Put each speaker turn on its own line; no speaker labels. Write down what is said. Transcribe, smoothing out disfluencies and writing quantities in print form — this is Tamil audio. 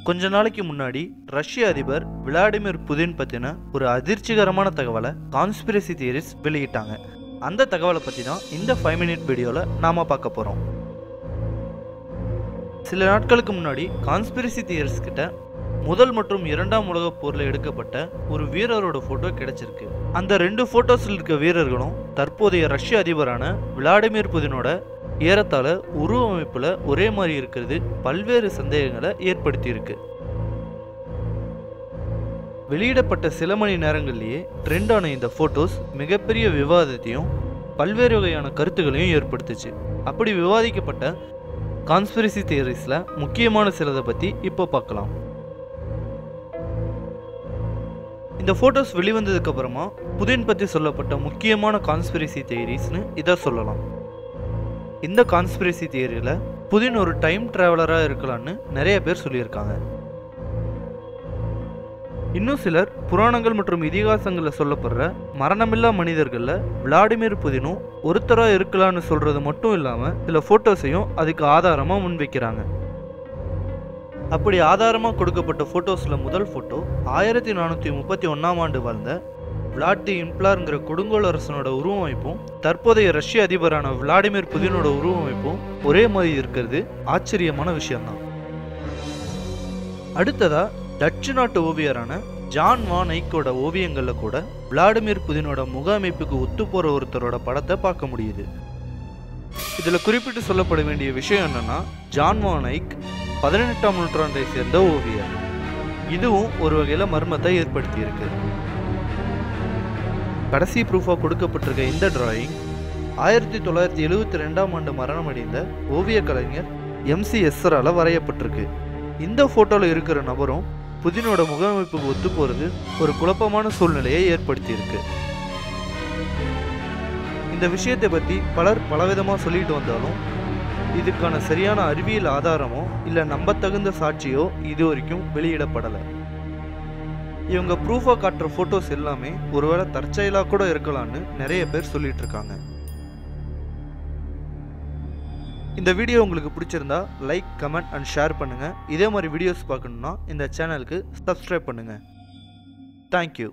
கொஞ்ச நாளைக்கு முன்னாடி ரஷ்ய அதிபர் விளாடிமிர் புதின் பத்தின ஒரு அதிர்ச்சிகரமான தகவலை கான்ஸ்பிரசி தியரிஸ் வெளியிட்டாங்க. அந்த தகவலை பத்தி தான் இந்த 5 மினிட் வீடியோல நாம பார்க்க போறோம். சில நாட்களுக்கு முன்னாடி கான்ஸ்பிரசி தியரிஸ் கிட்ட முதல் மற்றும் இரண்டாம் உலக போர்ல எடுக்கப்பட்ட ஒரு வீரரோட போட்டோ கிடைச்சிருக்கு. அந்த 2 போட்டோஸ்ல இருக்க வீரர்களும் தற்போதைய ரஷ்ய அதிபரான விளாடிமிர் புதினோட ஏறத்தாழ உருவமைப்புல ஒரே மாதிரி இருக்கிறது பல்வேறு சந்தேகங்களை ஏற்படுத்தி இருக்கு. வெளியிடப்பட்ட சில மணி நேரங்கள்லயே ட்ரெண்டான இந்த போட்டோஸ் மிகப்பெரிய விவாதத்தையும் பல்வேறு வகையான கருத்துக்களையும் ஏற்படுத்துச்சு. அப்படி விவாதிக்கப்பட்ட கான்ஸ்பிரசி தியரிஸ்ல முக்கியமான சிலதை பத்தி இப்போ பார்க்கலாம். இந்த போட்டோஸ் வெளிவந்ததுக்கு அப்புறமா புதின் பத்தி சொல்லப்பட்ட முக்கியமான கான்ஸ்பிரசி தியரிஸ்னு இதை சொல்லலாம். இந்த கான்ஸ்பிரசி தியரியில புதின் ஒரு டைம் டிராவலரா இருக்கலாம்னு நிறைய பேர் சொல்லியிருக்காங்க. இன்னும் சிலர் புராணங்கள் மற்றும் இதிகாசங்கள்ல சொல்லப்படுற மரணமில்லா மனிதர்கள்ல விளாடிமிர் புதினும் ஒருத்தரா இருக்கலாம்னு சொல்றது மட்டும் இல்லாம சில போட்டோஸையும் அதுக்கு ஆதாரமா முன்வைக்கிறாங்க. அப்படி ஆதாரமா கொடுக்கப்பட்ட போட்டோஸ்ல முதல் போட்டோ 1431ஆம் ஆண்டு வாழ்ந்த விளாட் தி இம்ப்ளர்ங்கிற கொடுங்கோல் அரசனோட உருவமைப்பும் தற்போதைய ரஷ்ய அதிபரான விளாடிமிர் புதினோட உருவமைப்பும் ஒரே மாதிரி இருக்கிறது ஆச்சரியமான விஷயம்தான். அடுத்ததா டச்சு நாட்டு ஓவியரான ஜான் வான் ஐக்கோட ஓவியங்கள்ல கூட விளாடிமிர் புதினோட முக அமைப்புக்கு ஒத்து போற ஒருத்தரோட படத்தை பார்க்க முடியுது. இதுல குறிப்பிட்டு சொல்லப்பட வேண்டிய விஷயம் என்னன்னா, ஜான் வான் ஐக் 18ஆம் நூற்றாண்டை சேர்ந்த ஓவியர். இதுவும் ஒரு வகையில மர்மத்தை ஏற்படுத்தி இருக்கு. கடைசி ப்ரூஃபா கொடுக்கப்பட்டிருக்க இந்த டிராயிங் 1972ஆம் ஆண்டு மரணமடைந்த ஓவிய கலைஞர் MC எஸ்ஸரால வரையப்பட்டிருக்கு. இந்த போட்டோல இருக்கிற நபரும் புதினோட முகமைப்புக்கு ஒத்து போறது ஒரு குழப்பமான சூழ்நிலையை ஏற்படுத்தி இருக்கு. இந்த விஷயத்தை பத்தி பலர் பலவிதமா சொல்லிட்டு வந்தாலும் இதுக்கான சரியான அறிவியல் ஆதாரமோ இல்ல நம்பத்தகுந்த சாட்சியோ இது வரைக்கும் வெளியிடப்படலை. இவங்க ப்ரூஃபா காட்டுற போட்டோஸ் எல்லாமே ஒருவேளை தற்செயலா கூட இருக்கலாம்னு நிறைய பேர் சொல்லிட்டு இருக்காங்க. இந்த வீடியோ உங்களுக்கு பிடிச்சிருந்தா லைக், கமெண்ட் அண்ட் ஷேர் பண்ணுங்க. இதே மாதிரி வீடியோஸ் பார்க்கணும்னா இந்த சேனலுக்கு சப்ஸ்கிரைப் பண்ணுங்க. தேங்க்யூ.